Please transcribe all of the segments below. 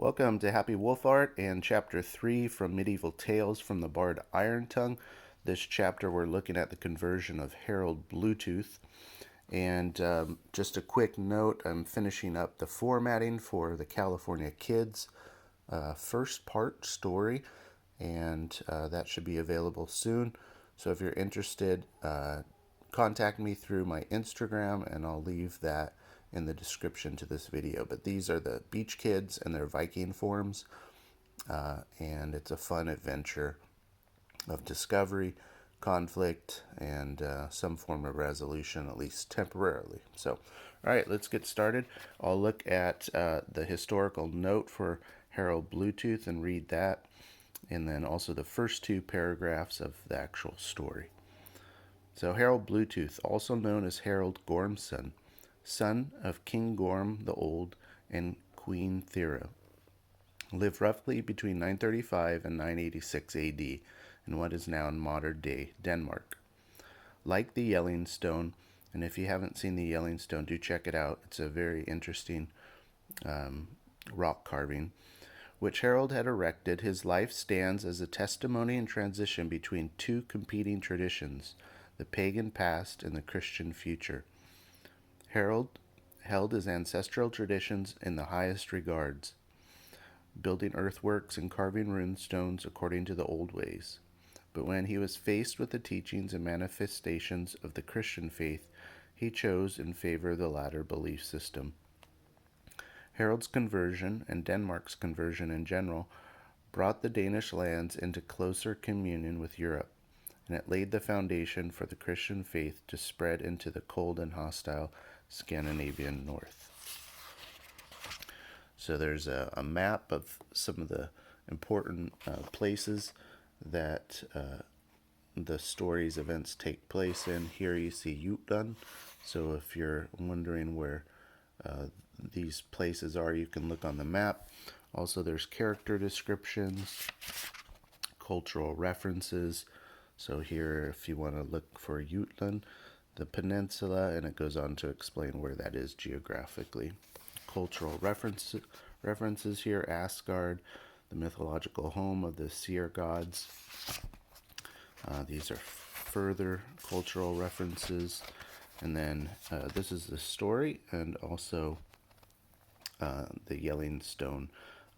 Welcome to Happy Wolf Art and Chapter 3 from Medieval Tales from the Bard Irontongue. This chapter we're looking at the conversion of Harald Bluetooth. And just a quick note, I'm finishing up the formatting for the California Kids first part story, and that should be available soon. So if you're interested, contact me through my Instagram, and I'll leave that in the description to this video. But these are the Beach Kids and their Viking forms, and it's a fun adventure of discovery, conflict, and some form of resolution, at least temporarily. So, all right, let's get started. I'll look at the historical note for Harald Bluetooth and read that, and then also the first two paragraphs of the actual story. So Harald Bluetooth, also known as Harald Gormson, son of King Gorm the Old and Queen Thera, lived roughly between 935 and 986 AD in what is now in modern-day Denmark. Like the Yellingstone, and if you haven't seen the Yellingstone, do check it out. It's a very interesting rock carving, which Harald had erected. His life stands as a testimony and transition between two competing traditions, the pagan past and the Christian future. Harald held his ancestral traditions in the highest regards, building earthworks and carving rune stones according to the old ways. But when he was faced with the teachings and manifestations of the Christian faith, he chose in favor of the latter belief system. Harald's conversion, and Denmark's conversion in general, brought the Danish lands into closer communion with Europe, and it laid the foundation for the Christian faith to spread into the cold and hostile Scandinavian north. So there's a map of some of the important places that the story's events take place in. Here you see Jutland. So if you're wondering where these places are, you can look on the map. Also, there's character descriptions, cultural references. So here, if you want to look for Jutland, the peninsula, and it goes on to explain where that is geographically. Cultural references here: Asgard, the mythological home of the seer gods. These are further cultural references. And then this is the story, and also the Yellingstone,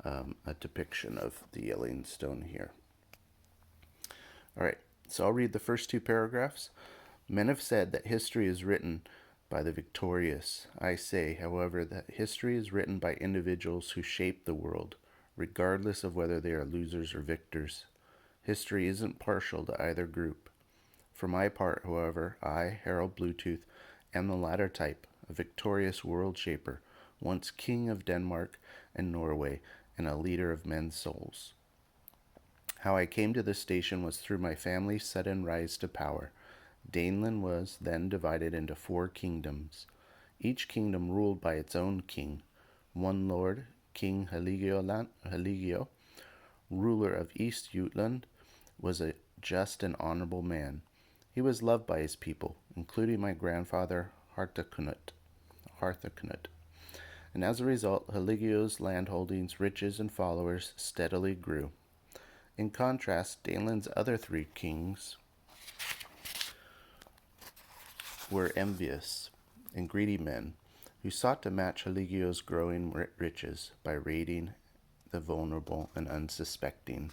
a depiction of the Yellingstone here. All right, so I'll read the first two paragraphs. Men have said that history is written by the victorious. I say, however, that history is written by individuals who shape the world, regardless of whether they are losers or victors. History isn't partial to either group. For my part, however, I, Harald Bluetooth, am the latter type, a victorious world shaper, once king of Denmark and Norway, and a leader of men's souls. How I came to this station was through my family's sudden rise to power. Daneland was then divided into 4 kingdoms, each kingdom ruled by its own king. One lord, King Haligio, ruler of East Jutland, was a just and honorable man. He was loved by his people, including my grandfather Harthacnut. And as a result, Haligio's landholdings, riches, and followers steadily grew. In contrast, Daneland's other 3 kings were envious and greedy men who sought to match Haligio's growing riches by raiding the vulnerable and unsuspecting.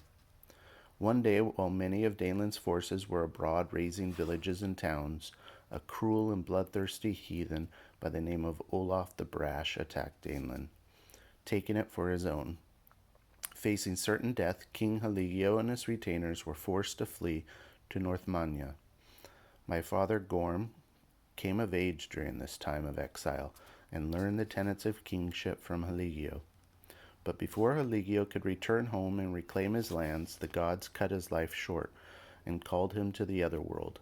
One day, while many of Daneland's forces were abroad razing villages and towns, a cruel and bloodthirsty heathen by the name of Olaf the Brash attacked Daneland, taking it for his own. Facing certain death, King Haligio and his retainers were forced to flee to Northmania. My father Gorm came of age during this time of exile and learned the tenets of kingship from Haligio. But before Haligio could return home and reclaim his lands, the gods cut his life short and called him to the other world.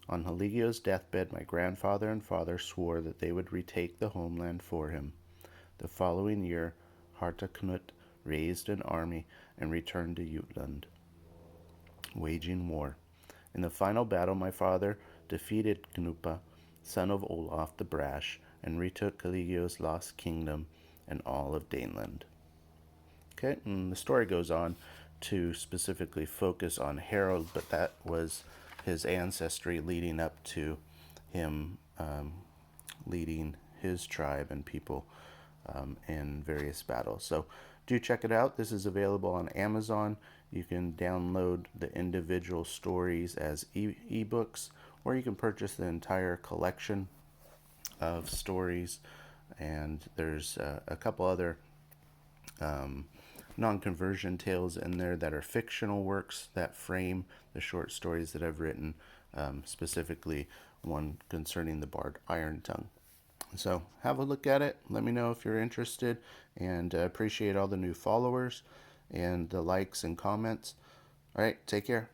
On Haligio's deathbed, my grandfather and father swore that they would retake the homeland for him. The following year, Harthacnut raised an army and returned to Jutland, waging war. In the final battle, my father defeated Knupa, son of Olaf the Brash, and retook Haligio's lost kingdom and all of Daneland. Okay, and the story goes on to specifically focus on Harold, but that was his ancestry leading up to him leading his tribe and people in various battles. So do check it out. This is available on Amazon. You can download the individual stories as ebooks, or you can purchase the entire collection of stories. And there's a couple other non-conversion tales in there that are fictional works that frame the short stories that I've written, specifically one concerning the bard Iron Tongue. So have a look at it. Let me know if you're interested, and appreciate all the new followers and the likes and comments. All right, take care.